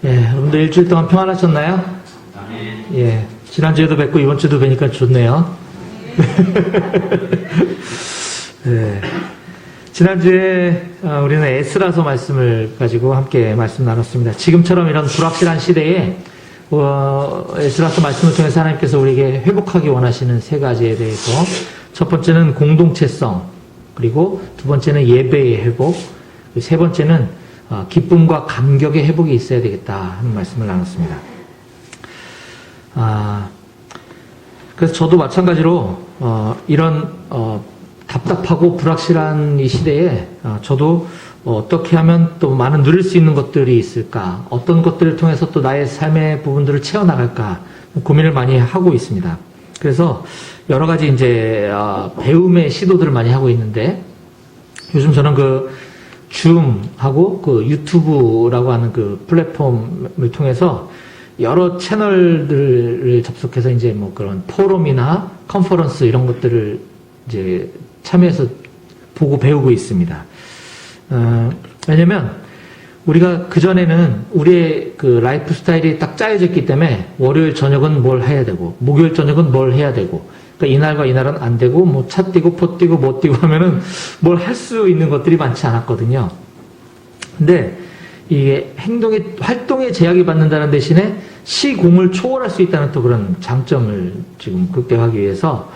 예, 여러분들 일주일 동안 평안하셨나요? 예, 지난주에도 뵙고 이번 주도 뵈니까 좋네요. 네. 지난주에 우리는 에스라서 말씀을 가지고 함께 말씀 나눴습니다. 지금처럼 이런 불확실한 시대에 에스라서 말씀을 통해서 하나님께서 우리에게 회복하기 원하시는 세 가지에 대해서 첫 번째는 공동체성, 그리고 두 번째는 예배의 회복, 세 번째는 기쁨과 감격의 회복이 있어야 되겠다 하는 말씀을 나눴습니다. 그래서 저도 마찬가지로 이런 답답하고 불확실한 이 시대에 저도 어떻게 하면 또 많은 누릴 수 있는 것들이 있을까, 어떤 것들을 통해서 또 나의 삶의 부분들을 채워나갈까 고민을 많이 하고 있습니다. 그래서 여러 가지 이제 배움의 시도들을 많이 하고 있는데, 요즘 저는 그 줌하고 그 유튜브라고 하는 그 플랫폼을 통해서 여러 채널들을 접속해서 이제 뭐 그런 포럼이나 컨퍼런스 이런 것들을 이제 참여해서 보고 배우고 있습니다. 왜냐면 우리가 그전에는 우리의 그 라이프 스타일이 딱 짜여져 있기 때문에 월요일 저녁은 뭘 해야 되고 목요일 저녁은 뭘 해야 되고, 그러니까 이날과 이날은 안 되고 뭐 차 뛰고 포 뛰고 못 뛰고 하면은 뭘 할 수 있는 것들이 많지 않았거든요. 근데 이게 활동에 제약이 받는다는 대신에 시공을 초월할 수 있다는 또 그런 장점을 지금 극대화하기 위해서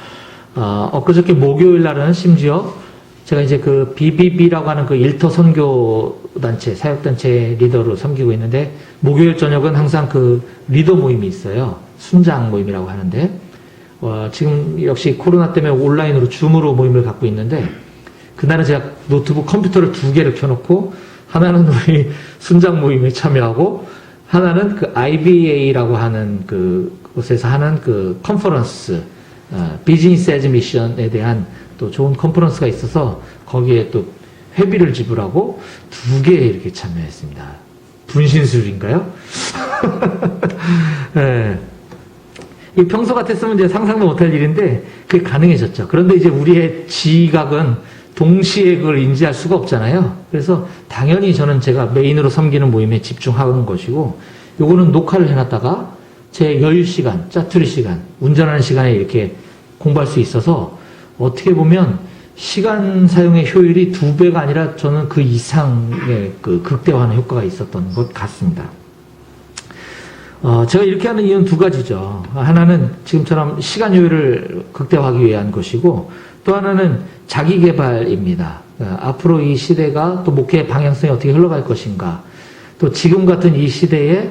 엊그저께 목요일 날은 심지어 제가 이제 그 BBB라고 하는 그 일터 선교단체, 사역단체 리더로 섬기고 있는데, 목요일 저녁은 항상 그 리더 모임이 있어요. 순장 모임이라고 하는데, 지금 역시 코로나 때문에 온라인으로 줌으로 모임을 갖고 있는데, 그날은 제가 노트북 컴퓨터를 2개를 켜놓고, 하나는 우리 순장 모임에 참여하고, 하나는 그 IBA라고 하는 그곳에서 하는 그 컨퍼런스, 비즈니스 에즈 미션에 대한 또 좋은 컨퍼런스가 있어서 거기에 또 회비를 지불하고 2개 이렇게 참여했습니다. 분신술인가요? 네. 이 평소 같았으면 이제 상상도 못할 일인데 그게 가능해졌죠. 그런데 이제 우리의 지각은 동시에 그걸 인지할 수가 없잖아요. 그래서 당연히 저는 제가 메인으로 섬기는 모임에 집중하는 것이고, 요거는 녹화를 해놨다가 제 여유 시간, 짜투리 시간, 운전하는 시간에 이렇게 공부할 수 있어서 어떻게 보면 시간 사용의 효율이 2배가 아니라 저는 그 이상의 그 극대화하는 효과가 있었던 것 같습니다. 제가 이렇게 하는 이유는 2가지죠. 하나는 지금처럼 시간 효율을 극대화하기 위한 것이고, 또 하나는 자기 개발입니다. 앞으로 이 시대가 또 목회의 방향성이 어떻게 흘러갈 것인가, 또 지금 같은 이 시대에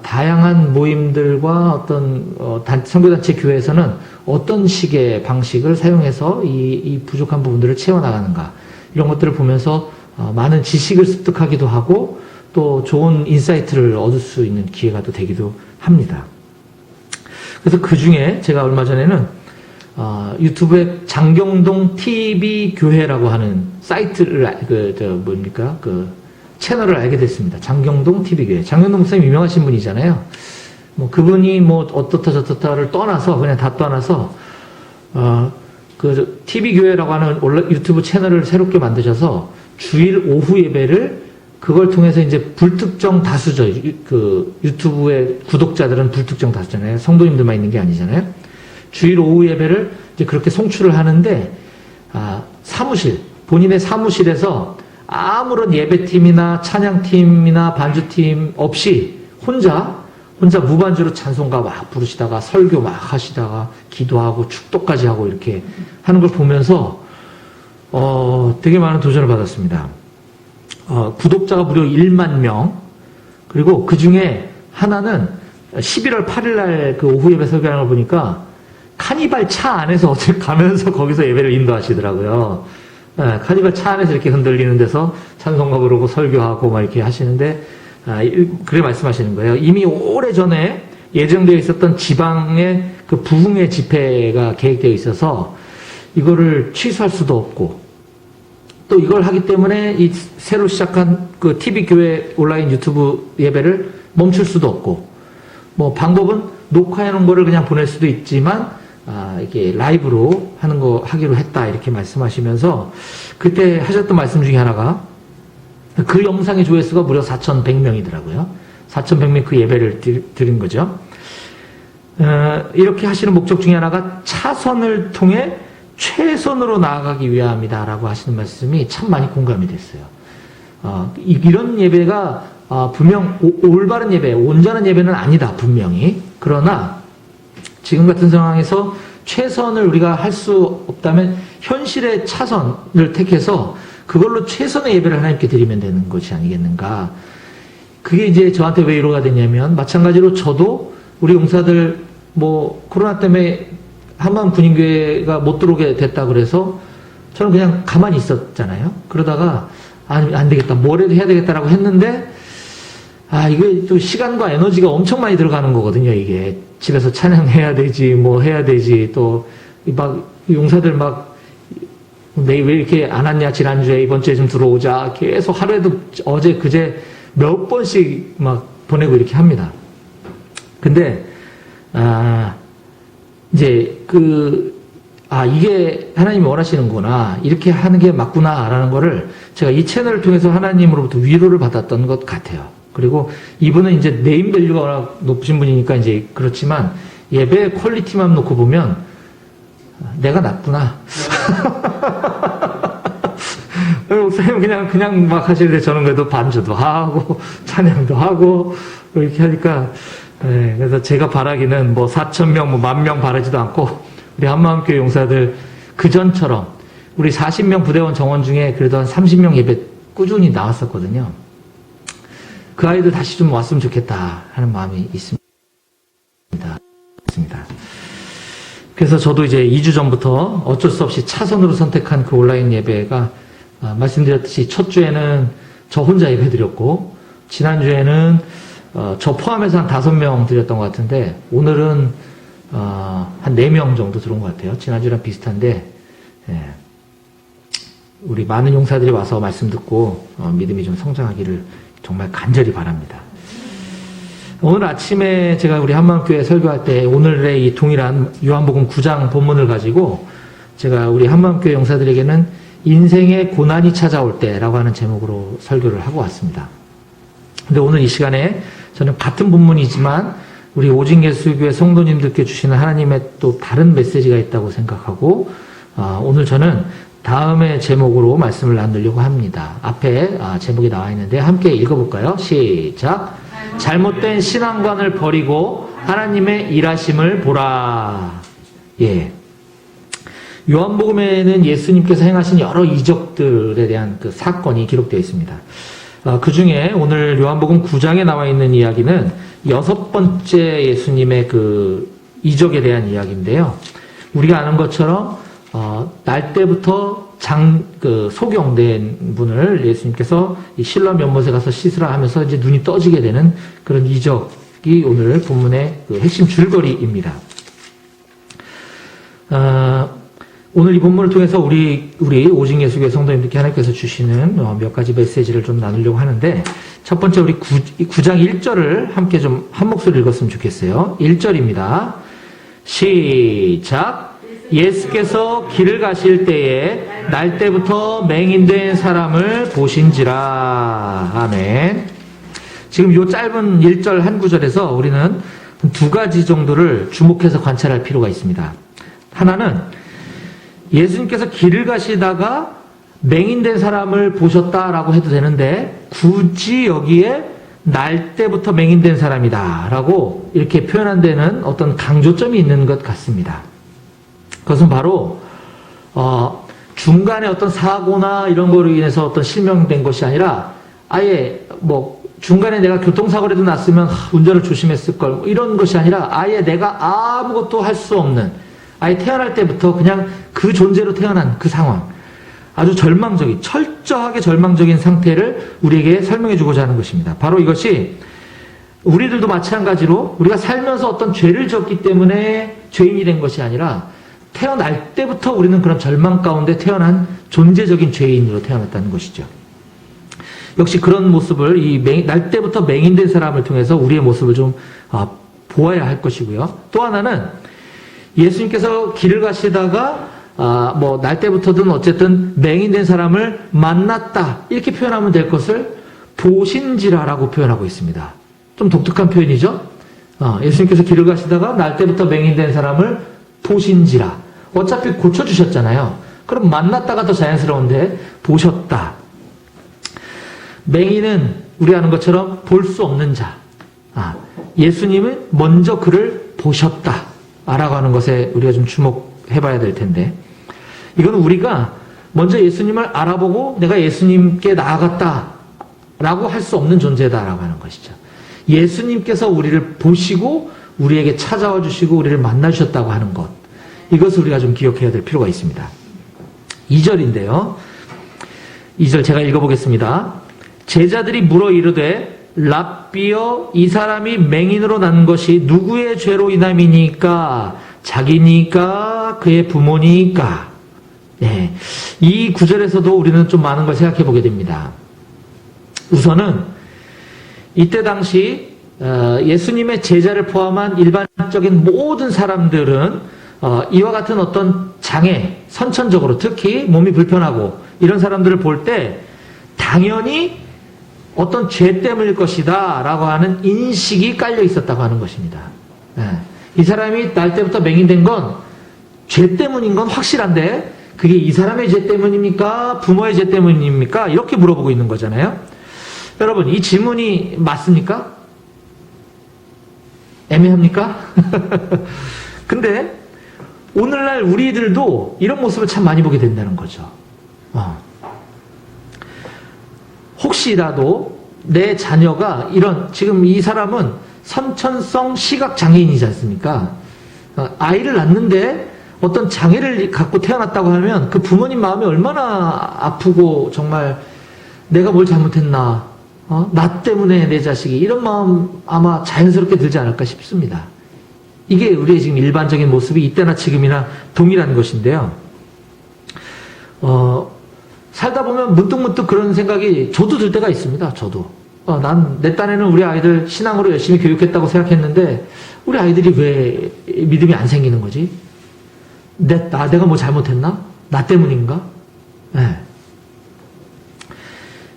다양한 모임들과 어떤 선교단체 교회에서는 어떤 식의 방식을 사용해서 이 부족한 부분들을 채워나가는가, 이런 것들을 보면서 많은 지식을 습득하기도 하고 또 좋은 인사이트를 얻을 수 있는 기회가 또 되기도 합니다. 그래서 그 중에 제가 얼마 전에는 유튜브에 장경동 TV 교회라고 하는 사이트를 채널을 알게 됐습니다. 장경동 TV교회. 장경동 목사님 유명하신 분이잖아요. 뭐 그분이 뭐 어떻다 저떻다를 떠나서, 그냥 다 떠나서 그 TV교회라고 하는 유튜브 채널을 새롭게 만드셔서 주일 오후 예배를 그걸 통해서 이제 불특정 다수죠. 그 유튜브의 구독자들은 불특정 다수잖아요. 성도님들만 있는 게 아니잖아요. 주일 오후 예배를 이제 그렇게 송출을 하는데, 본인의 사무실에서 아무런 예배팀이나 찬양팀이나 반주팀 없이 혼자 무반주로 찬송가 막 부르시다가 설교 막 하시다가 기도하고 축도까지 하고 이렇게 하는 걸 보면서 되게 많은 도전을 받았습니다. 구독자가 무려 1만 명, 그리고 그 중에 하나는 11월 8일 날 그 오후 예배 설교하는 걸 보니까 카니발 차 안에서 어떻게 가면서 거기서 예배를 인도하시더라고요. 카니발 차 안에서 이렇게 흔들리는 데서 찬송가 부르고 설교하고 막 이렇게 하시는데, 그래 말씀하시는 거예요. 이미 오래전에 예정되어 있었던 지방의 그 부흥의 집회가 계획되어 있어서 이거를 취소할 수도 없고, 또 이걸 하기 때문에 이 새로 시작한 그 TV교회 온라인 유튜브 예배를 멈출 수도 없고, 뭐 방법은 녹화해 놓은 거를 그냥 보낼 수도 있지만 이게 라이브로 하기로 했다, 이렇게 말씀하시면서 그때 하셨던 말씀 중에 하나가, 그 영상의 조회수가 무려 4,100명이더라고요. 4,100명 그 예배를 드린 거죠. 이렇게 하시는 목적 중에 하나가 차선을 통해 최선으로 나아가기 위함이다라고 하시는 말씀이 참 많이 공감이 됐어요. 이런 예배가 분명 올바른 예배, 온전한 예배는 아니다, 분명히. 그러나 지금 같은 상황에서 최선을 우리가 할 수 없다면 현실의 차선을 택해서 그걸로 최선의 예배를 하나님께 드리면 되는 것이 아니겠는가. 그게 이제 저한테 왜 위로가 되냐면, 마찬가지로 저도 우리 용사들 코로나 때문에 한마음 군인교회가 못 들어오게 됐다 그래서 저는 그냥 가만히 있었잖아요. 그러다가 안 되겠다, 뭐라도 해야 되겠다라고 했는데, 이게 또 시간과 에너지가 엄청 많이 들어가는 거거든요, 이게. 집에서 찬양해야 되지, 해야 되지, 또, 용사들 왜 이렇게 안 왔냐, 지난주에, 이번 주에 좀 들어오자. 계속 하루에도 어제, 그제 몇 번씩 보내고 이렇게 합니다. 근데, 이제 이게 하나님이 원하시는구나, 이렇게 하는 게 맞구나라는 거를 제가 이 채널을 통해서 하나님으로부터 위로를 받았던 것 같아요. 그리고 이분은 이제 네임밸류가 높으신 분이니까 이제 그렇지만 예배의 퀄리티만 놓고 보면 내가 낫구나. 목사님 그냥 막 하시는데 저는 그래도 반주도 하고 찬양도 하고 이렇게 하니까, 그래서 제가 바라기는 4,000명, 10,000명 바라지도 않고 우리 한마음교회 용사들 그전처럼 우리 40명 부대원 정원 중에 그래도 한 30명 예배 꾸준히 나왔었거든요. 그 아이들 다시 좀 왔으면 좋겠다 하는 마음이 있습니다. 그래서 저도 이제 2주 전부터 어쩔 수 없이 차선으로 선택한 그 온라인 예배가, 말씀드렸듯이 첫 주에는 저 혼자 예배 드렸고, 지난주에는 저 포함해서 한 5명 드렸던 것 같은데, 오늘은 한 4명 정도 들어온 것 같아요. 지난주랑 비슷한데, 우리 많은 용사들이 와서 말씀 듣고 믿음이 좀 성장하기를 정말 간절히 바랍니다. 오늘 아침에 제가 우리 한마음교회 설교할 때 오늘의 이 동일한 요한복음 9장 본문을 가지고 제가 우리 한마음교회 용사들에게는 인생의 고난이 찾아올 때라고 하는 제목으로 설교를 하고 왔습니다. 근데 오늘 이 시간에 저는 같은 본문이지만 우리 오직예수교회 성도님들께 주시는 하나님의 또 다른 메시지가 있다고 생각하고, 오늘 저는 다음의 제목으로 말씀을 나누려고 합니다. 앞에 제목이 나와 있는데 함께 읽어볼까요? 시작. 잘못된 신앙관을 버리고 하나님의 일하심을 보라. 요한복음에는 예수님께서 행하신 여러 이적들에 대한 그 사건이 기록되어 있습니다. 그 중에 오늘 요한복음 9장에 나와 있는 이야기는 6번째 예수님의 그 이적에 대한 이야기인데요. 우리가 아는 것처럼 날 때부터 소경된 분을 예수님께서 이 실로암 연못에 가서 씻으라 하면서 이제 눈이 떠지게 되는 그런 이적이 오늘 본문의 그 핵심 줄거리입니다. 오늘 이 본문을 통해서 우리 오직예수교회 성도님들께 하나님께서 주시는 몇 가지 메시지를 좀 나누려고 하는데, 첫 번째 우리 9장 1절을 함께 좀 한 목소리 읽었으면 좋겠어요. 1절입니다. 시작. 예수께서 길을 가실 때에 날 때부터 맹인된 사람을 보신지라. 아멘. 지금 요 짧은 1절 한 구절에서 우리는 두 가지 정도를 주목해서 관찰할 필요가 있습니다. 하나는 예수님께서 길을 가시다가 맹인된 사람을 보셨다라고 해도 되는데, 굳이 여기에 날 때부터 맹인된 사람이다 라고 이렇게 표현한 데는 어떤 강조점이 있는 것 같습니다. 그것은 바로 중간에 어떤 사고나 이런 거로 인해서 어떤 실명된 것이 아니라, 아예 중간에 내가 교통사고라도 났으면 운전을 조심했을걸, 이런 것이 아니라 아예 내가 아무것도 할 수 없는, 아예 태어날 때부터 그냥 그 존재로 태어난 그 상황, 아주 철저하게 절망적인 상태를 우리에게 설명해 주고자 하는 것입니다. 바로 이것이 우리들도 마찬가지로 우리가 살면서 어떤 죄를 졌기 때문에 죄인이 된 것이 아니라, 태어날 때부터 우리는 그런 절망 가운데 태어난 존재적인 죄인으로 태어났다는 것이죠. 역시 그런 모습을 날 때부터 맹인된 사람을 통해서 우리의 모습을 좀 보아야 할 것이고요. 또 하나는 예수님께서 길을 가시다가 날 때부터든 어쨌든 맹인된 사람을 만났다, 이렇게 표현하면 될 것을 보신지라라고 표현하고 있습니다. 좀 독특한 표현이죠. 예수님께서 길을 가시다가 날 때부터 맹인된 사람을 보신지라. 어차피 고쳐주셨잖아요. 그럼 만났다가 더 자연스러운데 보셨다. 맹인은 우리 아는 것처럼 볼 수 없는 자. 예수님은 먼저 그를 보셨다. 라고 하는 것에 우리가 좀 주목해봐야 될 텐데, 이거는 우리가 먼저 예수님을 알아보고 내가 예수님께 나아갔다 라고 할 수 없는 존재다라고 하는 것이죠. 예수님께서 우리를 보시고 우리에게 찾아와 주시고 우리를 만나 주셨다고 하는 것, 이것을 우리가 좀 기억해야 될 필요가 있습니다. 2절인데요. 2절 제가 읽어보겠습니다. 제자들이 물어 이르되 랍비여, 이 사람이 맹인으로 난 것이 누구의 죄로 인함이니까? 자기니까? 그의 부모니까? 네. 이 구절에서도 우리는 좀 많은 걸 생각해 보게 됩니다. 우선은 이때 당시 예수님의 제자를 포함한 일반적인 모든 사람들은 이와 같은 어떤 장애, 선천적으로 특히 몸이 불편하고 이런 사람들을 볼 때 당연히 어떤 죄 때문일 것이다 라고 하는 인식이 깔려 있었다고 하는 것입니다. 이 사람이 날 때부터 맹인된 건 죄 때문인 건 확실한데 그게 이 사람의 죄 때문입니까? 부모의 죄 때문입니까? 이렇게 물어보고 있는 거잖아요. 여러분, 이 질문이 맞습니까? 애매합니까? 근데 오늘날 우리들도 이런 모습을 참 많이 보게 된다는 거죠. 혹시라도 내 자녀가 지금 이 사람은 선천성 시각장애인이지 않습니까? 아이를 낳는데 어떤 장애를 갖고 태어났다고 하면 그 부모님 마음이 얼마나 아프고 정말 내가 뭘 잘못했나, 나 때문에 내 자식이, 이런 마음 아마 자연스럽게 들지 않을까 싶습니다. 이게 우리의 지금 일반적인 모습이 이때나 지금이나 동일한 것인데요. 살다 보면 문득문득 그런 생각이 저도 들 때가 있습니다. 저도. 난 내 딴에는 우리 아이들 신앙으로 열심히 교육했다고 생각했는데 우리 아이들이 왜 믿음이 안 생기는 거지? 내가 뭐 잘못했나? 나 때문인가? 네.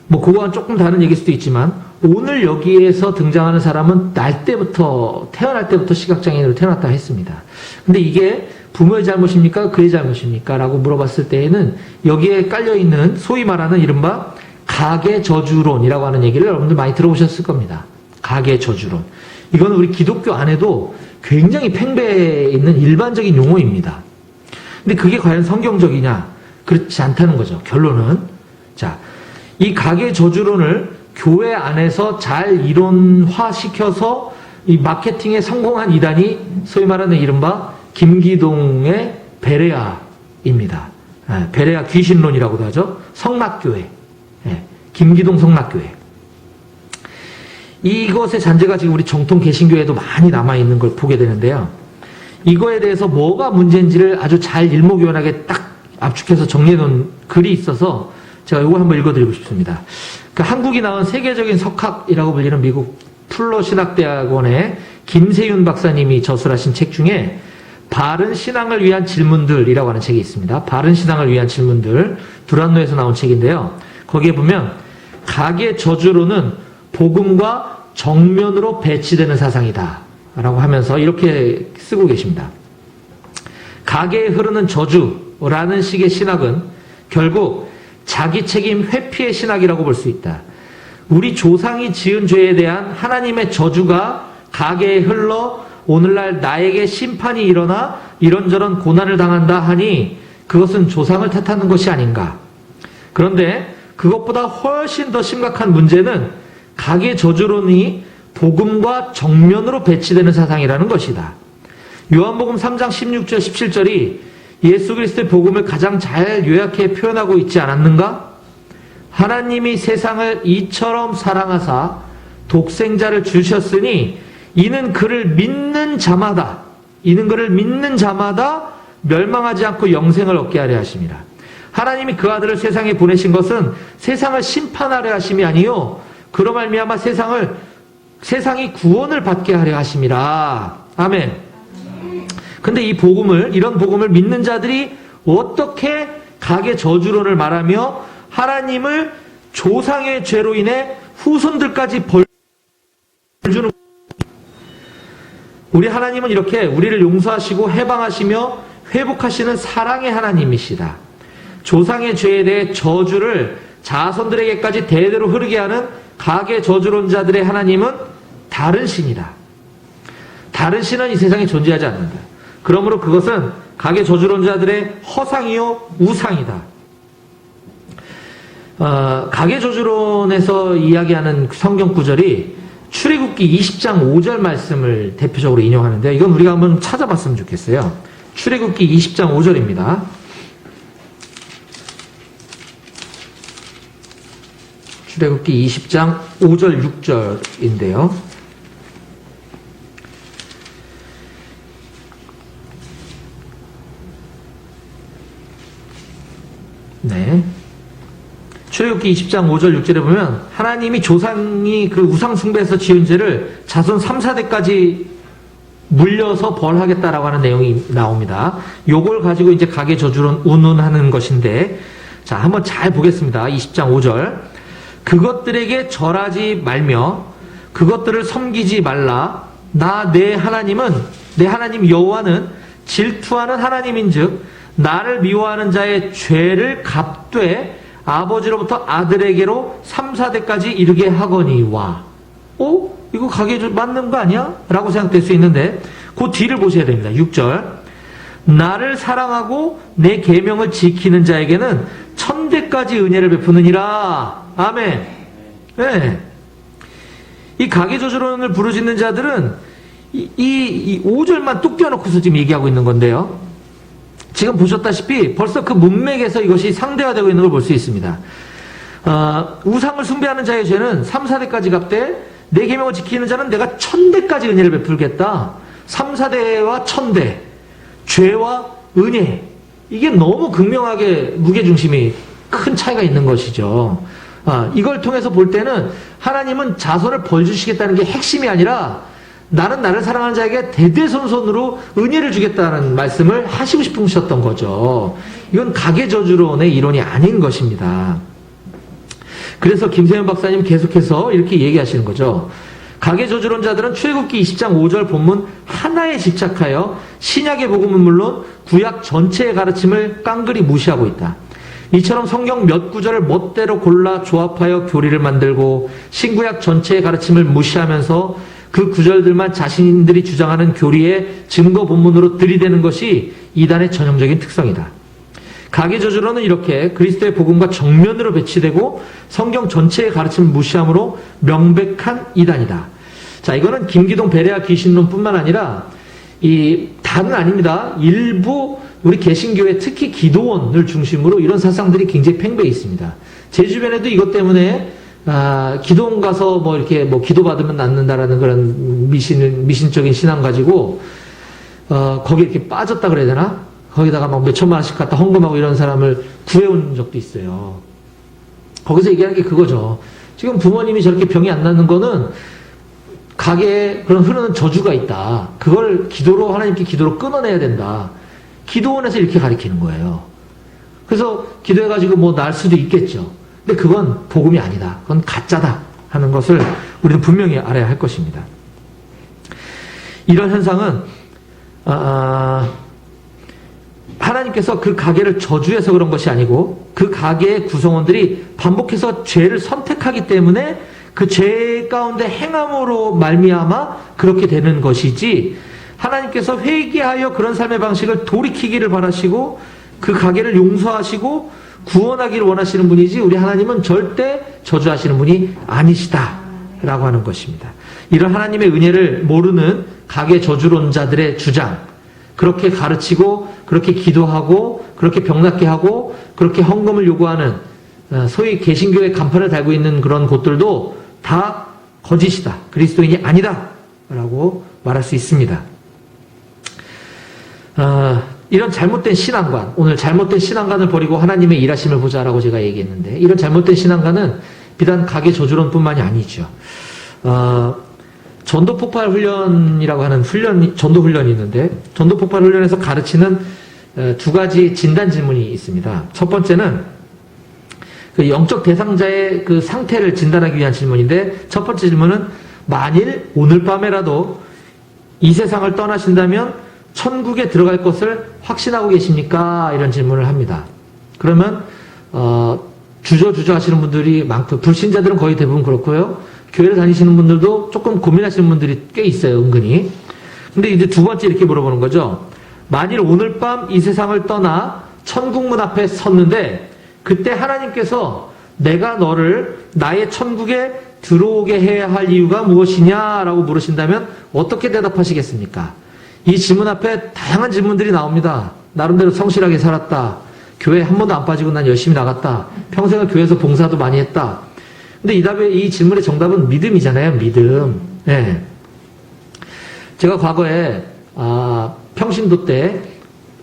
뭐 그거와는 조금 다른 얘기일 수도 있지만 오늘 여기에서 등장하는 사람은 태어날 때부터 시각장애인으로 태어났다 했습니다. 근데 이게 부모의 잘못입니까? 그의 잘못입니까? 라고 물어봤을 때에는 여기에 깔려있는 소위 말하는 이른바 가계 저주론이라고 하는 얘기를 여러분들 많이 들어보셨을 겁니다. 가계 저주론. 이건 우리 기독교 안에도 굉장히 팽배해 있는 일반적인 용어입니다. 근데 그게 과연 성경적이냐? 그렇지 않다는 거죠. 결론은. 자, 이 가계 저주론을 교회 안에서 잘 이론화시켜서 이 마케팅에 성공한 이단이 소위 말하는 이른바 김기동의 베레아입니다. 베레아 귀신론이라고도 하죠. 성락교회. 김기동 성락교회. 이것의 잔재가 지금 우리 정통 개신교회에도 많이 남아있는 걸 보게 되는데요. 이거에 대해서 뭐가 문제인지를 아주 잘 일목요연하게 딱 압축해서 정리해놓은 글이 있어서 제가 이거 한번 읽어드리고 싶습니다. 그 한국이 나온 세계적인 석학이라고 불리는 미국 풀러 신학대학원의 김세윤 박사님이 저술하신 책 중에 바른 신앙을 위한 질문들이라고 하는 책이 있습니다. 바른 신앙을 위한 질문들, 두란노에서 나온 책인데요. 거기에 보면 가계 저주로는 복음과 정면으로 배치되는 사상이다 라고 하면서 이렇게 쓰고 계십니다. 가계에 흐르는 저주라는 식의 신학은 결국 자기 책임 회피의 신학이라고 볼 수 있다. 우리 조상이 지은 죄에 대한 하나님의 저주가 가계에 흘러 오늘날 나에게 심판이 일어나 이런저런 고난을 당한다 하니 그것은 조상을 탓하는 것이 아닌가. 그런데 그것보다 훨씬 더 심각한 문제는 가계 저주론이 복음과 정면으로 배치되는 사상이라는 것이다. 요한복음 3장 16절 17절이 예수 그리스도의 복음을 가장 잘 요약해 표현하고 있지 않았는가? 하나님이 세상을 이처럼 사랑하사 독생자를 주셨으니 이는 그를 믿는 자마다 멸망하지 않고 영생을 얻게 하려 하심이라. 하나님이 그 아들을 세상에 보내신 것은 세상을 심판하려 하심이 아니요 그로 말미암아 세상이 구원을 받게 하려 하심이라. 아멘. 근데 이런 복음을 믿는 자들이 어떻게 가계 저주론을 말하며 하나님을 조상의 죄로 인해 후손들까지 주는 우리 하나님은 이렇게 우리를 용서하시고 해방하시며 회복하시는 사랑의 하나님이시다. 조상의 죄에 대해 저주를 자손들에게까지 대대로 흐르게 하는 가계 저주론자들의 하나님은 다른 신이다. 다른 신은 이 세상에 존재하지 않는다. 그러므로 그것은 가계 저주론자들의 허상이요 우상이다. 가계 저주론에서 이야기하는 성경 구절이 출애굽기 20장 5절 말씀을 대표적으로 인용하는데 이건 우리가 한번 찾아봤으면 좋겠어요. 출애굽기 20장 5절입니다. 출애굽기 20장 5절 6절인데요. 네. 출애굽기 20장 5절 6절에 보면 하나님이 조상이 그 우상 숭배에서 지은 죄를 자손 3, 4대까지 물려서 벌하겠다라고 하는 내용이 나옵니다. 요걸 가지고 이제 가계 저주론 운운하는 것인데 자, 한번 잘 보겠습니다. 20장 5절. 그것들에게 절하지 말며 그것들을 섬기지 말라. 나 내 하나님은 내 하나님 여호와는 질투하는 하나님인즉 나를 미워하는 자의 죄를 갚되 아버지로부터 아들에게로 3, 4대까지 이르게 하거니와. 이거 가계 맞는 거 아니야? 라고 생각될 수 있는데 그 뒤를 보셔야 됩니다. 6절. 나를 사랑하고 내 계명을 지키는 자에게는 1000대까지 은혜를 베푸느니라. 아멘. 네. 이 가계 저주론을 부르짖는 자들은 이 5절만 뚝 떼어놓고서 지금 얘기하고 있는 건데요. 지금 보셨다시피 벌써 그 문맥에서 이것이 상대화되고 있는 걸 볼 수 있습니다. 우상을 숭배하는 자의 죄는 3, 4대까지 갚되 내 계명을 지키는 자는 내가 1000대까지 은혜를 베풀겠다. 3, 4대와 1000대. 죄와 은혜. 이게 너무 극명하게 무게중심이 큰 차이가 있는 것이죠. 이걸 통해서 볼 때는 하나님은 자손을 벌 주시겠다는 게 핵심이 아니라 나는 나를 사랑하는 자에게 대대손손으로 은혜를 주겠다는 말씀을 하시고 싶으셨던 거죠. 이건 가계 저주론의 이론이 아닌 것입니다. 그래서 김세현 박사님 계속해서 이렇게 얘기하시는 거죠. 가계 저주론자들은 출애굽기 20장 5절 본문 하나에 집착하여 신약의 복음은 물론 구약 전체의 가르침을 깡그리 무시하고 있다. 이처럼 성경 몇 구절을 멋대로 골라 조합하여 교리를 만들고 신구약 전체의 가르침을 무시하면서 그 구절들만 자신들이 주장하는 교리의 증거 본문으로 들이대는 것이 이단의 전형적인 특성이다. 가계 저주론은 이렇게 그리스도의 복음과 정면으로 배치되고 성경 전체의 가르침을 무시함으로 명백한 이단이다. 자, 이거는 김기동 베레아 귀신론뿐만 아니라 다는 아닙니다. 일부 우리 개신교회 특히 기도원을 중심으로 이런 사상들이 굉장히 팽배해 있습니다. 제 주변에도 이것 때문에 기도원 가서 이렇게 기도받으면 낫는다라는 그런 미신적인 신앙 가지고, 거기에 이렇게 빠졌다 그래야 되나? 거기다가 몇 천만 원씩 갖다 헌금하고 이런 사람을 구해온 적도 있어요. 거기서 얘기하는 게 그거죠. 지금 부모님이 저렇게 병이 안 낫는 거는 가게에 그런 흐르는 저주가 있다. 그걸 하나님께 기도로 끊어내야 된다. 기도원에서 이렇게 가르치는 거예요. 그래서 기도해가지고 날 수도 있겠죠. 근데 그건 복음이 아니다. 그건 가짜다 하는 것을 우리는 분명히 알아야 할 것입니다. 이런 현상은 하나님께서 그 가게를 저주해서 그런 것이 아니고 그 가게의 구성원들이 반복해서 죄를 선택하기 때문에 그 죄 가운데 행함으로 말미암아 그렇게 되는 것이지, 하나님께서 회개하여 그런 삶의 방식을 돌이키기를 바라시고 그 가게를 용서하시고 구원하기를 원하시는 분이지 우리 하나님은 절대 저주하시는 분이 아니시다라고 하는 것입니다. 이런 하나님의 은혜를 모르는 가계 저주론자들의 주장, 그렇게 가르치고 그렇게 기도하고 그렇게 병낫게 하고 그렇게 헌금을 요구하는 소위 개신교의 간판을 달고 있는 그런 곳들도 다 거짓이다, 그리스도인이 아니다 라고 말할 수 있습니다. 이런 잘못된 신앙관, 오늘 잘못된 신앙관을 버리고 하나님의 일하심을 보자라고 제가 얘기했는데, 이런 잘못된 신앙관은 비단 가계 저주론뿐만이 아니죠. 전도폭발 훈련이라고 하는 전도 훈련이 있는데, 전도폭발 훈련에서 가르치는 두 가지 진단 질문이 있습니다. 첫 번째는 그 영적 대상자의 그 상태를 진단하기 위한 질문인데, 첫 번째 질문은 만일 오늘 밤에라도 이 세상을 떠나신다면 천국에 들어갈 것을 확신하고 계십니까? 이런 질문을 합니다. 그러면 주저주저 하시는 분들이 많고, 불신자들은 거의 대부분 그렇고요. 교회를 다니시는 분들도 조금 고민하시는 분들이 꽤 있어요, 은근히. 근데 이제 두 번째 이렇게 물어보는 거죠. 만일 오늘 밤 이 세상을 떠나 천국문 앞에 섰는데, 그때 하나님께서 내가 너를 나의 천국에 들어오게 해야 할 이유가 무엇이냐라고 물으신다면 어떻게 대답하시겠습니까? 이 질문 앞에 다양한 질문들이 나옵니다. 나름대로 성실하게 살았다. 교회 한 번도 안 빠지고 난 열심히 나갔다. 평생을 교회에서 봉사도 많이 했다. 근데 이 질문의 정답은 믿음이잖아요. 믿음. 네. 제가 과거에 평신도 때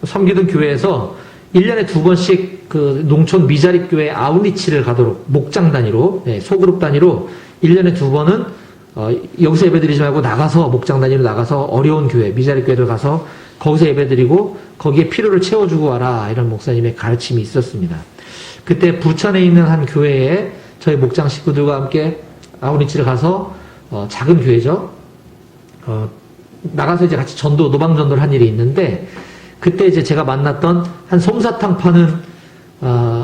섬기던 교회에서 1년에 2번씩 그 농촌 미자립 교회 아웃리치를 가도록 목장 단위로, 소그룹 단위로 1년에 2번은 여기서 예배드리지 말고 나가서, 목장 단위로 나가서 어려운 교회, 미자립 교회를 가서 거기서 예배드리고 거기에 필요를 채워주고 와라, 이런 목사님의 가르침이 있었습니다. 그때 부천에 있는 한 교회에 저희 목장 식구들과 함께 아웃리치를 가서 작은 교회죠. 나가서 이제 같이 노방전도를 한 일이 있는데, 그때 이제 제가 만났던 한 솜사탕 파는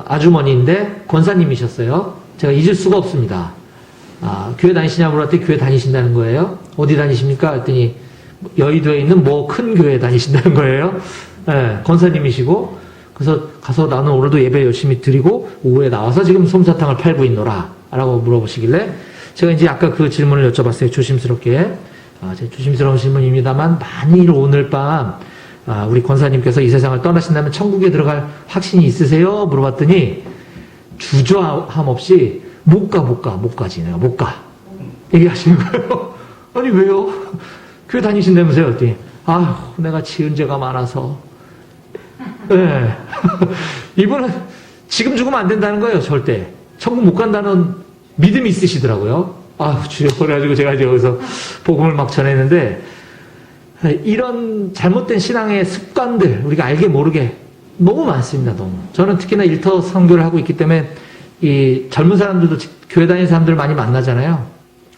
아주머니인데 권사님이셨어요. 제가 잊을 수가 없습니다. 교회 다니시냐고 물었더니 교회 다니신다는 거예요. 어디 다니십니까? 했더니 여의도에 있는 뭐 큰 교회 다니신다는 거예요. 네, 권사님이시고, 그래서 가서 나는 오늘도 예배 열심히 드리고 오후에 나와서 지금 솜사탕을 팔고 있노라 라고 물어보시길래, 제가 이제 아까 그 질문을 여쭤봤어요. 조심스럽게. 제 조심스러운 질문입니다만, 만일 오늘 밤 우리 권사님께서 이 세상을 떠나신다면 천국에 들어갈 확신이 있으세요? 물어봤더니 주저함 없이 못 가지. 내가 못 가. 얘기하시는 거예요. 아니 왜요? 교회 다니신다면서요? 그랬더니 내가 지은 죄가 많아서. 네. 이분은 지금 죽으면 안 된다는 거예요. 절대. 천국 못 간다는 믿음이 있으시더라고요. 주여. 그래가지고 제가 이제 여기서 복음을 막 전했는데, 이런 잘못된 신앙의 습관들, 우리가 알게 모르게 너무 많습니다. 너무. 저는 특히나 일터 선교를 하고 있기 때문에 이 젊은 사람들도 교회 다니는 사람들 많이 만나잖아요.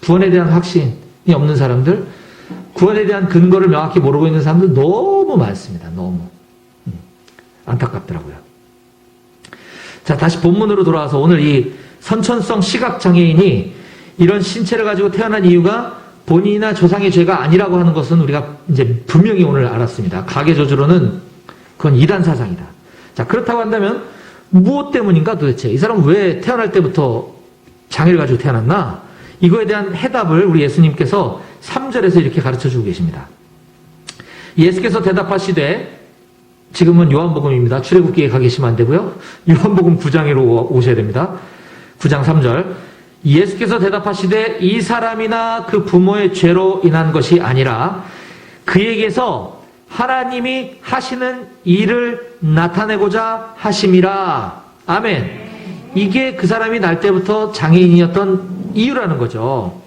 구원에 대한 확신이 없는 사람들, 구원에 대한 근거를 명확히 모르고 있는 사람들 너무 많습니다. 너무. 안타깝더라고요. 자, 다시 본문으로 돌아와서 오늘 이 선천성 시각장애인이 이런 신체를 가지고 태어난 이유가 본인이나 조상의 죄가 아니라고 하는 것은 우리가 이제 분명히 오늘 알았습니다. 가계저주로는 그건 이단 사상이다. 자, 그렇다고 한다면 무엇 때문인가 도대체? 이 사람은 왜 태어날 때부터 장애를 가지고 태어났나? 이거에 대한 해답을 우리 예수님께서 3절에서 이렇게 가르쳐주고 계십니다. 예수께서 대답하시되, 지금은 요한복음입니다. 출애굽기에 가 계시면 안 되고요. 요한복음 9장으로 오셔야 됩니다. 9장 3절. 예수께서 대답하시되 이 사람이나 그 부모의 죄로 인한 것이 아니라 그에게서 하나님이 하시는 일을 나타내고자 하심이라. 아멘. 이게 그 사람이 날 때부터 장애인이었던 이유라는 거죠.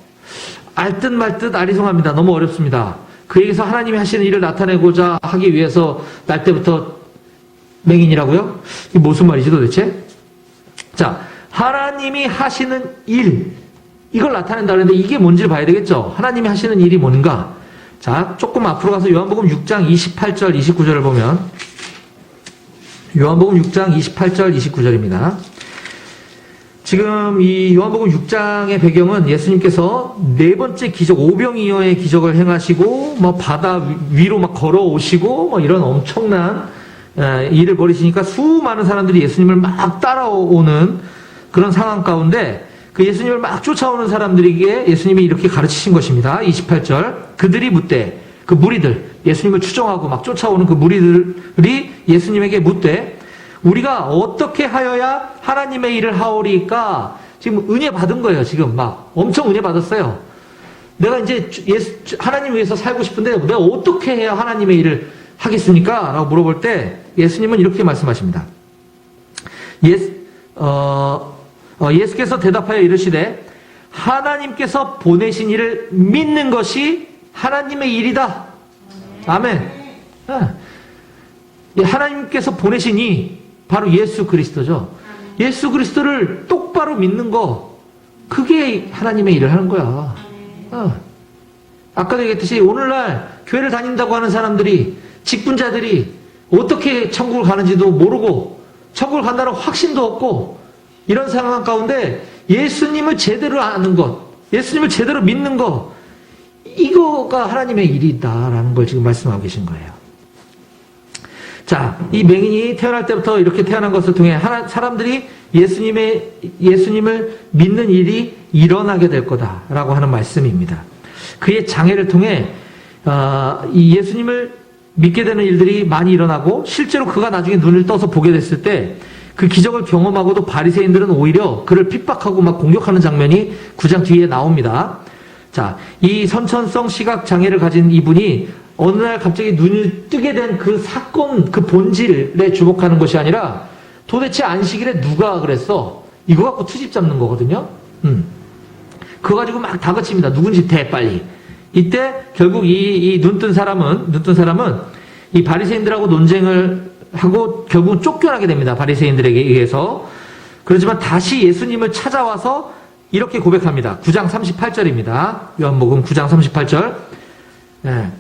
알듯 말듯 아리송합니다. 너무 어렵습니다. 그에게서 하나님이 하시는 일을 나타내고자 하기 위해서 날 때부터 맹인이라고요? 이게 무슨 말이지 도대체? 자, 하나님이 하시는 일, 이걸 나타낸다 그랬는데 이게 뭔지를 봐야 되겠죠. 하나님이 하시는 일이 뭔가. 자, 조금 앞으로 가서 요한복음 6장 28절 29절을 보면, 요한복음 6장 28절 29절입니다. 지금 이 요한복음 6장의 배경은 예수님께서 네 번째 기적, 오병이어의 기적을 행하시고 뭐 바다 위로 막 걸어오시고 뭐 이런 엄청난 일을 벌이시니까 수많은 사람들이 예수님을 막 따라오는 그런 상황 가운데, 그 예수님을 막 쫓아오는 사람들에게 예수님이 이렇게 가르치신 것입니다. 28절. 그들이 묻되, 그 무리들, 예수님을 추종하고 막 쫓아오는 그 무리들이 예수님에게 묻되, 우리가 어떻게 하여야 하나님의 일을 하오리까? 지금 은혜 받은 거예요. 지금 막 엄청 은혜 받았어요. 내가 이제 하나님 위해서 살고 싶은데 내가 어떻게 해야 하나님의 일을 하겠습니까? 라고 물어볼 때 예수님은 이렇게 말씀하십니다. 예수께서 대답하여 이르시되 하나님께서 보내신 일을 믿는 것이 하나님의 일이다. 아멘. 하나님께서 보내신 이 바로 예수 그리스도죠. 예수 그리스도를 똑바로 믿는 거, 그게 하나님의 일을 하는 거야. 아까도 얘기했듯이 오늘날 교회를 다닌다고 하는 사람들이, 직분자들이 어떻게 천국을 가는지도 모르고 천국을 간다는 확신도 없고 이런 상황 가운데 예수님을 제대로 아는 것, 예수님을 제대로 믿는 것, 이거가 하나님의 일이다라는 걸 지금 말씀하고 계신 거예요. 자, 이 맹인이 태어날 때부터 이렇게 태어난 것을 통해 사람들이 예수님을 믿는 일이 일어나게 될 거다라고 하는 말씀입니다. 그의 장애를 통해 이 예수님을 믿게 되는 일들이 많이 일어나고, 실제로 그가 나중에 눈을 떠서 보게 됐을 때 그 기적을 경험하고도 바리새인들은 오히려 그를 핍박하고 막 공격하는 장면이 9장 뒤에 나옵니다. 자, 이 선천성 시각 장애를 가진 이분이 어느 날 갑자기 눈을 뜨게 된 그 사건, 그 본질에 주목하는 것이 아니라 도대체 안식일에 누가 그랬어? 이거 갖고 트집 잡는 거거든요. 그거 가지고 막 다그칩니다. 누군지 대 빨리. 이때 결국 이 눈뜬 사람은 이 바리새인들하고 논쟁을 하고 결국은 쫓겨나게 됩니다. 바리새인들에게 의해서. 그렇지만 다시 예수님을 찾아와서 이렇게 고백합니다. 9장 38절입니다. 요한복음 9장 38절. 네.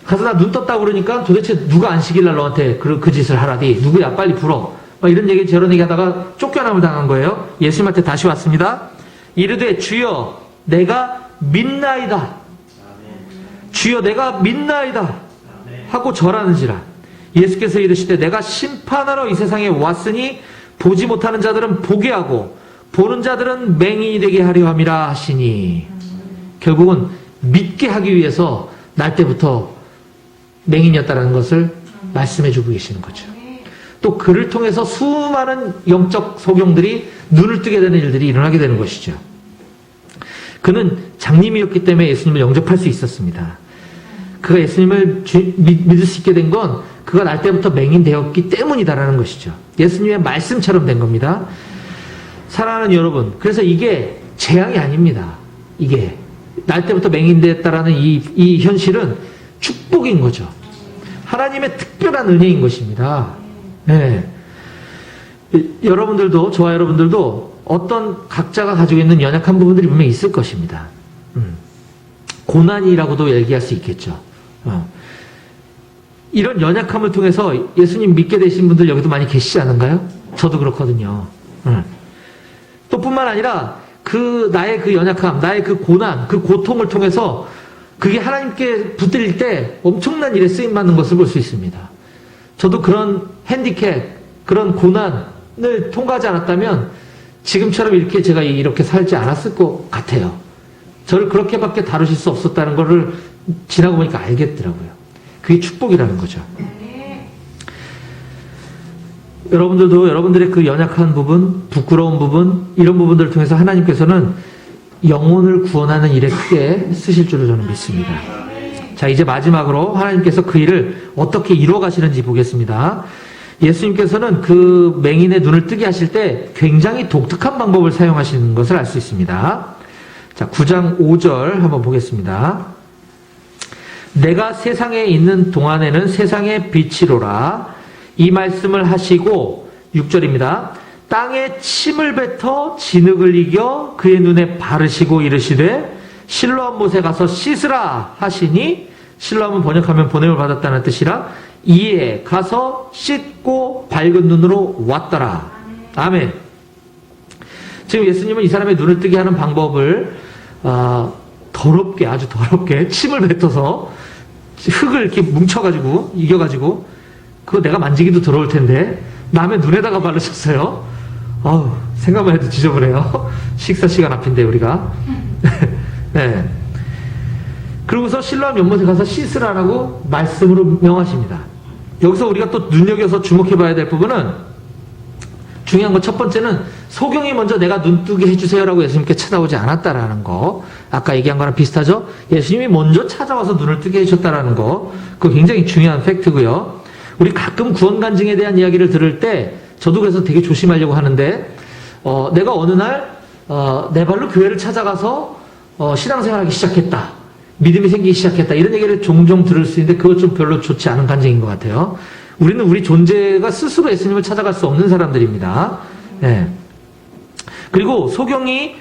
가서 나 눈 떴다고 그러니까 도대체 누가 안식일날 너한테 그 짓을 하라디? 누구야? 빨리 불어. 막 이런 얘기 저런 얘기 하다가 쫓겨남을 당한 거예요. 예수님한테 다시 왔습니다. 이르되 주여 내가 믿나이다. 주여 내가 믿나이다. 하고 절하는지라. 예수께서 이르시되 내가 심판하러 이 세상에 왔으니 보지 못하는 자들은 보게 하고 보는 자들은 맹인이 되게 하려 함이라 하시니, 결국은 믿게 하기 위해서 날 때부터 맹인이었다는 것을 말씀해 주고 계시는 거죠. 또 그를 통해서 수많은 영적 소경들이 눈을 뜨게 되는 일들이 일어나게 되는 것이죠. 그는 장님이었기 때문에 예수님을 영접할 수 있었습니다. 그가 예수님을 믿을 수 있게 된 건 그가 날 때부터 맹인 되었기 때문이다라는 것이죠. 예수님의 말씀처럼 된 겁니다. 사랑하는 여러분, 그래서 이게 재앙이 아닙니다. 이게 날 때부터 맹인 되었다라는 이 현실은 축복인 거죠. 하나님의 특별한 은혜인 것입니다. 네. 여러분들도, 저와 여러분들도 어떤 각자가 가지고 있는 연약한 부분들이 분명히 있을 것입니다. 고난이라고도 얘기할 수 있겠죠. 이런 연약함을 통해서 예수님 믿게 되신 분들 여기도 많이 계시지 않은가요? 저도 그렇거든요. 또 뿐만 아니라 나의 그 연약함, 나의 그 고난, 그 고통을 통해서 그게 하나님께 붙들릴 때 엄청난 일에 쓰임받는 것을 볼 수 있습니다. 저도 그런 핸디캡, 그런 고난을 통과하지 않았다면 지금처럼 이렇게 제가 이렇게 살지 않았을 것 같아요. 저를 그렇게밖에 다루실 수 없었다는 것을 지나고 보니까 알겠더라고요. 그게 축복이라는 거죠. 여러분들도 여러분들의 그 연약한 부분, 부끄러운 부분, 이런 부분들을 통해서 하나님께서는 영혼을 구원하는 일에 크게 쓰실 줄을 저는 믿습니다. 자, 이제 마지막으로 하나님께서 그 일을 어떻게 이루어 가시는지 보겠습니다. 예수님께서는 그 맹인의 눈을 뜨게 하실 때 굉장히 독특한 방법을 사용하시는 것을 알 수 있습니다. 자, 9장 5절 한번 보겠습니다. 내가 세상에 있는 동안에는 세상의 빛이로라. 이 말씀을 하시고 6절입니다. 땅에 침을 뱉어 진흙을 이겨 그의 눈에 바르시고 이르시되 실로암 못에 가서 씻으라 하시니, 실로암은 번역하면 보냄을 받았다는 뜻이라. 이에 가서 씻고 밝은 눈으로 왔더라. 아멘. 지금 예수님은 이 사람의 눈을 뜨게 하는 방법을 더럽게, 아주 더럽게 침을 뱉어서 흙을 이렇게 뭉쳐가지고 이겨가지고, 그거 내가 만지기도 더러울 텐데 남의 눈에다가 바르셨어요. 생각만 해도 지저분해요. 식사 시간 앞인데 우리가. 네. 그러고서 실로암 연못에 가서 씻으라라고 말씀으로 명하십니다. 여기서 우리가 또 눈여겨서 주목해봐야 될 부분은, 중요한 건 첫 번째는 소경이 먼저 내가 눈 뜨게 해주세요라고 예수님께 찾아오지 않았다라는 거. 아까 얘기한 거랑 비슷하죠? 예수님이 먼저 찾아와서 눈을 뜨게 해주셨다라는 거. 그거 굉장히 중요한 팩트고요. 우리 가끔 구원간증에 대한 이야기를 들을 때 저도 그래서 되게 조심하려고 하는데, 내가 어느 날 내 발로 교회를 찾아가서 신앙생활하기 시작했다, 믿음이 생기기 시작했다, 이런 얘기를 종종 들을 수 있는데 그것 좀 별로 좋지 않은 간증인 것 같아요. 우리는 우리 존재가 스스로 예수님을 찾아갈 수 없는 사람들입니다. 네. 그리고 소경이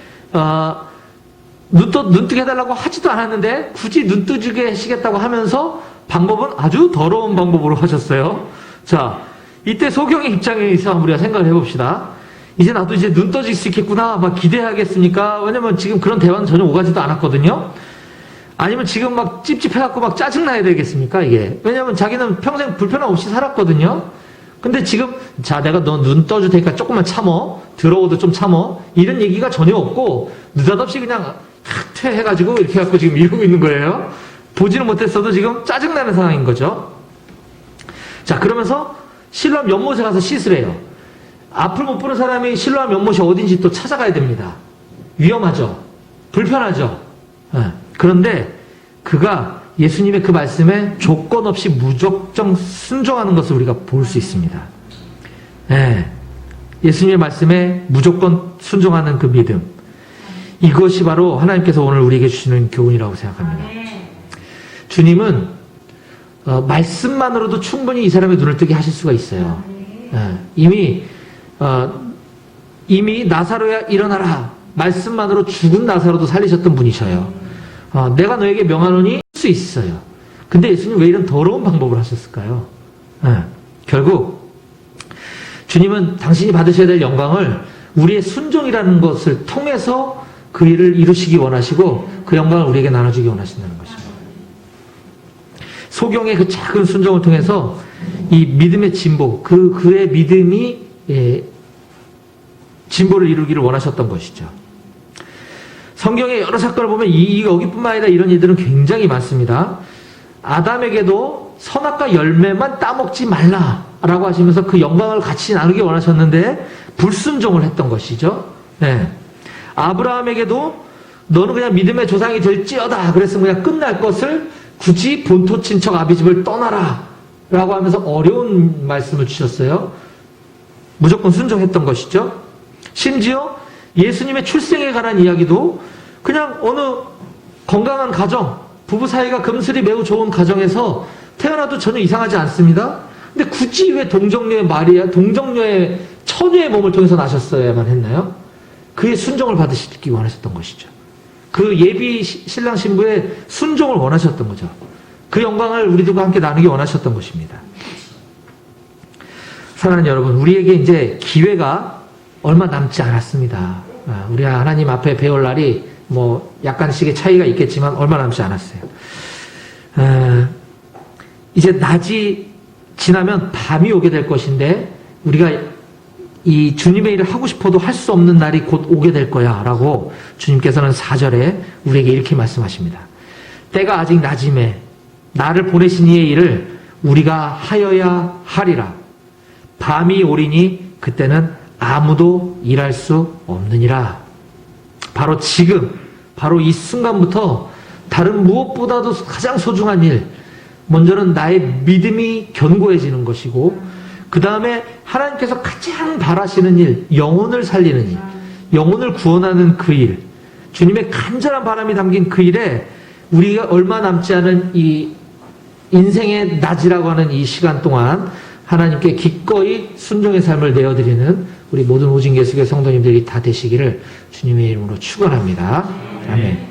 눈 뜨게 해달라고 하지도 않았는데 굳이 눈 뜨게 하시겠다고 하면서 방법은 아주 더러운 방법으로 하셨어요. 자, 이때 소경의 입장에서 우리가 생각을 해봅시다. 이제 나도 이제 눈 떠질 수 있겠구나 막 기대하겠습니까? 왜냐면 지금 그런 대화는 전혀 오가지도 않았거든요. 아니면 지금 막 찝찝해갖고 막 짜증나야 되겠습니까 이게? 왜냐면 자기는 평생 불편함 없이 살았거든요. 근데 지금 자 내가 너 눈 떠줄 테니까 조금만 참어, 더러워도 좀 참어, 이런 얘기가 전혀 없고 느닷없이 그냥 퇴해가지고 이렇게 갖고 지금 이러고 있는 거예요. 보지는 못했어도 지금 짜증나는 상황인 거죠. 자, 그러면서 실로암 연못에 가서 씻으래요. 앞을 못 보는 사람이 실로암 연못이 어딘지 또 찾아가야 됩니다. 위험하죠. 불편하죠. 그런데 그가 예수님의 그 말씀에 조건 없이 무조건 순종하는 것을 우리가 볼 수 있습니다. 예수님의 말씀에 무조건 순종하는 그 믿음. 이것이 바로 하나님께서 오늘 우리에게 주시는 교훈이라고 생각합니다. 주님은 말씀만으로도 충분히 이 사람의 눈을 뜨게 하실 수가 있어요. 이미 나사로야 일어나라 말씀만으로 죽은 나사로도 살리셨던 분이셔요. 내가 너에게 명하노니 할 수 있어요. 근데 예수님 왜 이런 더러운 방법을 하셨을까요? 결국 주님은 당신이 받으셔야 될 영광을 우리의 순종이라는 것을 통해서 그 일을 이루시기 원하시고 그 영광을 우리에게 나눠주기 원하신다는 것입니다. 소경의 그 작은 순종을 통해서 이 믿음의 진보, 그의 믿음이 진보를 이루기를 원하셨던 것이죠. 성경의 여러 사건을 보면 여기뿐만 아니라 이런 일들은 굉장히 많습니다. 아담에게도 선악과 열매만 따먹지 말라라고 하시면서 그 영광을 같이 나누기 원하셨는데 불순종을 했던 것이죠. 아브라함에게도 너는 그냥 믿음의 조상이 될지어다 그랬으면 그냥 끝날 것을 굳이 본토 친척 아비집을 떠나라 라고 하면서 어려운 말씀을 주셨어요. 무조건 순종했던 것이죠. 심지어 예수님의 출생에 관한 이야기도 그냥 어느 건강한 가정, 부부 사이가 금슬이 매우 좋은 가정에서 태어나도 전혀 이상하지 않습니다. 근데 굳이 왜 동정녀의 마리아, 동정녀의 처녀의 몸을 통해서 나셨어야만 했나요? 그의 순종을 받으시기 원하셨던 것이죠. 그 예비 신랑 신부의 순종을 원하셨던 거죠. 그 영광을 우리들과 함께 나누기 원하셨던 것입니다. 사랑하는 여러분, 우리에게 이제 기회가 얼마 남지 않았습니다. 우리가 하나님 앞에 배울 날이 뭐 약간씩의 차이가 있겠지만 얼마 남지 않았어요. 이제 낮이 지나면 밤이 오게 될 것인데 우리가 이 주님의 일을 하고 싶어도 할 수 없는 날이 곧 오게 될 거야 라고 주님께서는 4절에 우리에게 이렇게 말씀하십니다. 때가 아직 낮임에 나를 보내신 이의 일을 우리가 하여야 하리라. 밤이 오리니 그때는 아무도 일할 수 없느니라. 바로 지금, 바로 이 순간부터 다른 무엇보다도 가장 소중한 일, 먼저는 나의 믿음이 견고해지는 것이고 그 다음에 하나님께서 가장 바라시는 일, 영혼을 살리는 일, 영혼을 구원하는 그 일, 주님의 간절한 바람이 담긴 그 일에 우리가 얼마 남지 않은 이 인생의 낮이라고 하는 이 시간 동안 하나님께 기꺼이 순종의 삶을 내어드리는 우리 모든 오직 예수의 성도님들이 다 되시기를 주님의 이름으로 축원합니다. 아멘.